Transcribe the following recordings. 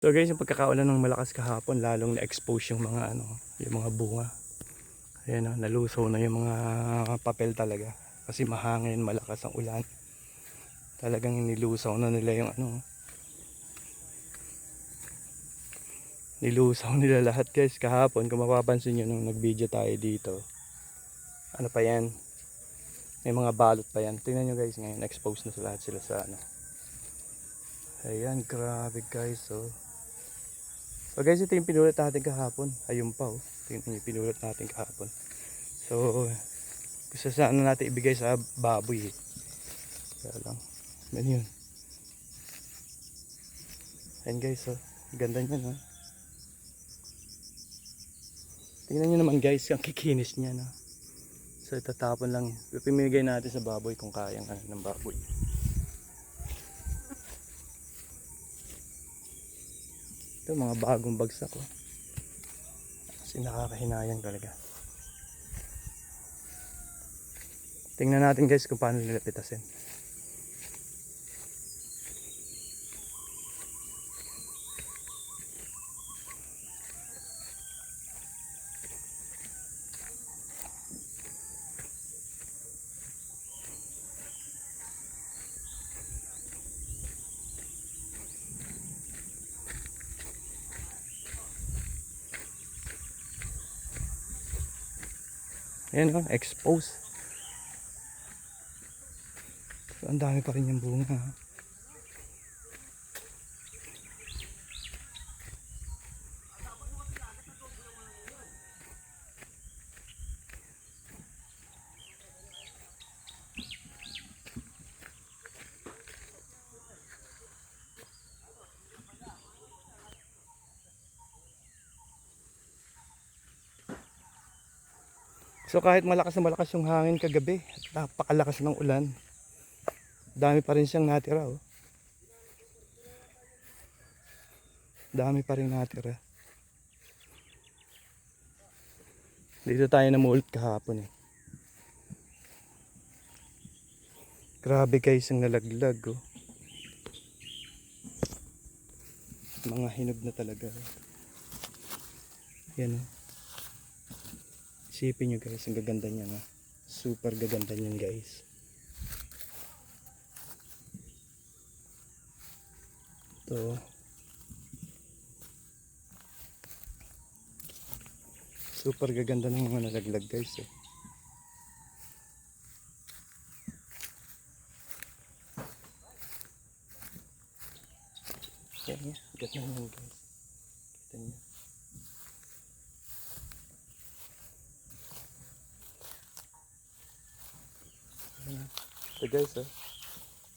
So guys, yung pagkakaulan ng malakas kahapon, lalong na-expose yung mga yung mga bunga. Ayan, nalusaw na yung mga papel talaga. Kasi mahangin, malakas ang ulan. Talagang nilusaw na nila yung nilusaw nila lahat guys kahapon. Kung mapapansin nyo nung nag-video tayo dito, ano pa yan? May mga balot pa yan. Tingnan nyo guys ngayon, expose na lahat sila sa Ayan, grabe guys. So guys, ito yung pinulat natin kahapon. Ayun pa tingnan yung pinulat natin kahapon. So gusto sana natin ibigay sa baboy kaya lang yun. Ayan guys, ganda nyo tingnan nyo naman guys, ang kikinis nya so itatapon lang pimigay natin sa baboy kung kayang ng baboy. Ito mga bagong bagsak kasi nakakahinayang talaga. Tingnan natin guys kung paano nila pitasin. Ayan expose. So, ang dami pa rin yung bunga So kahit malakas na malakas yung hangin kagabi at napakalakas ng ulan, dami pa rin siyang natira dami pa rin natira. Dito tayo namulot kahapon Grabe guys ang nalaglag mga hinog na talaga yan Isipin nyo guys, ang gaganda niya super gaganda niyan guys. Ito super gaganda ng mga nalaglag guys Yan ganda naman guys. Kita nyo. Ito guys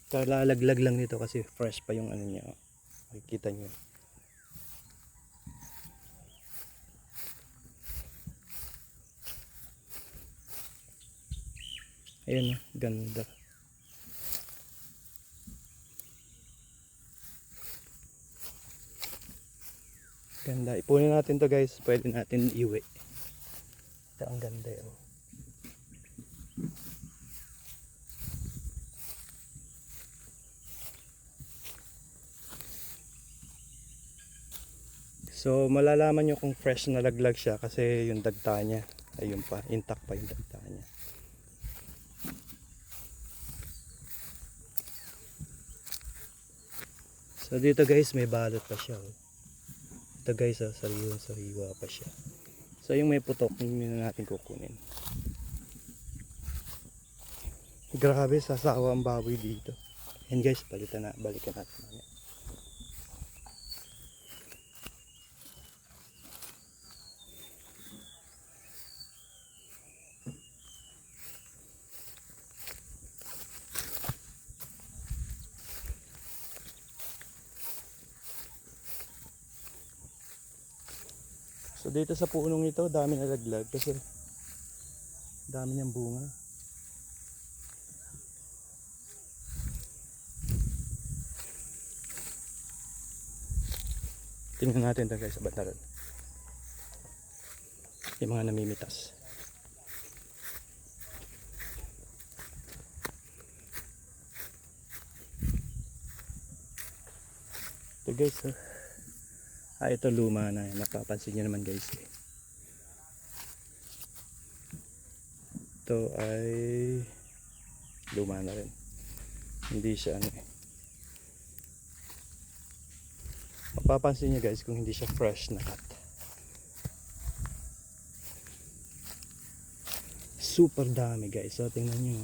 kalalaglag lang nito kasi fresh pa yung niya makikita nyo. Ayan ganda. Ganda. Ipunin natin to guys. Pwede natin iwi. Ito ang ganda So malalaman nyo kung fresh na laglag siya kasi yung dagta niya. Ayun pa. Intact pa yung dagta niya. So dito guys may balot pa siya Ito guys sariwa pa siya. So yung may putok hindi na natin kukunin. Grabe sasawa ang baboy dito. And guys balikan natin mamaya. So dito sa punong ito dami nalaglag kasi dami niyang bunga. Tingnan natin ito guys sa bandaran. Yung mga namimitas. Ito guys Ito luma na. Napapansin nyo naman guys eh. Ito ay luma na rin. Hindi siya ano eh. Mapapansin nyo guys kung hindi siya fresh na cut. Super dami guys. So tingnan nyo.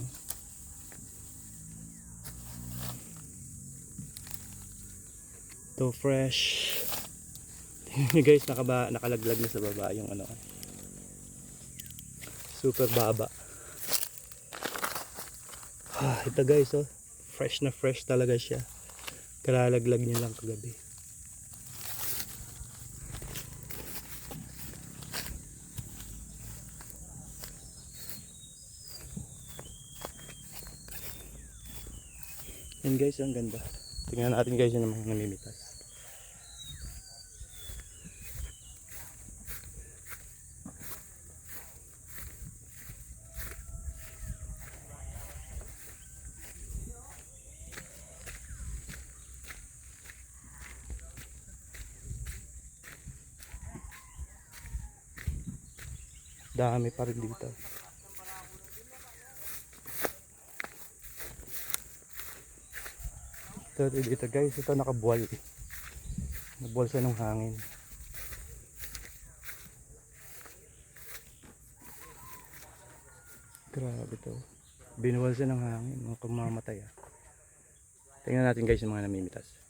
Ito fresh. Tingnan nyo guys, nakalaglag na sa baba yung ano. Super baba. Ito guys, oh, fresh na fresh talaga siya. Kalalaglag niya lang kagabi. Yan guys, ang ganda. Tingnan natin guys yung mga namimitas. Dami pa rin dito. Dito guys, ito nakabuwal. Nabuwal siya ng hangin. Grabe to. Binuwal siya ng hangin. Mga kumamatay ah. Tingnan natin guys yung mga namimitas.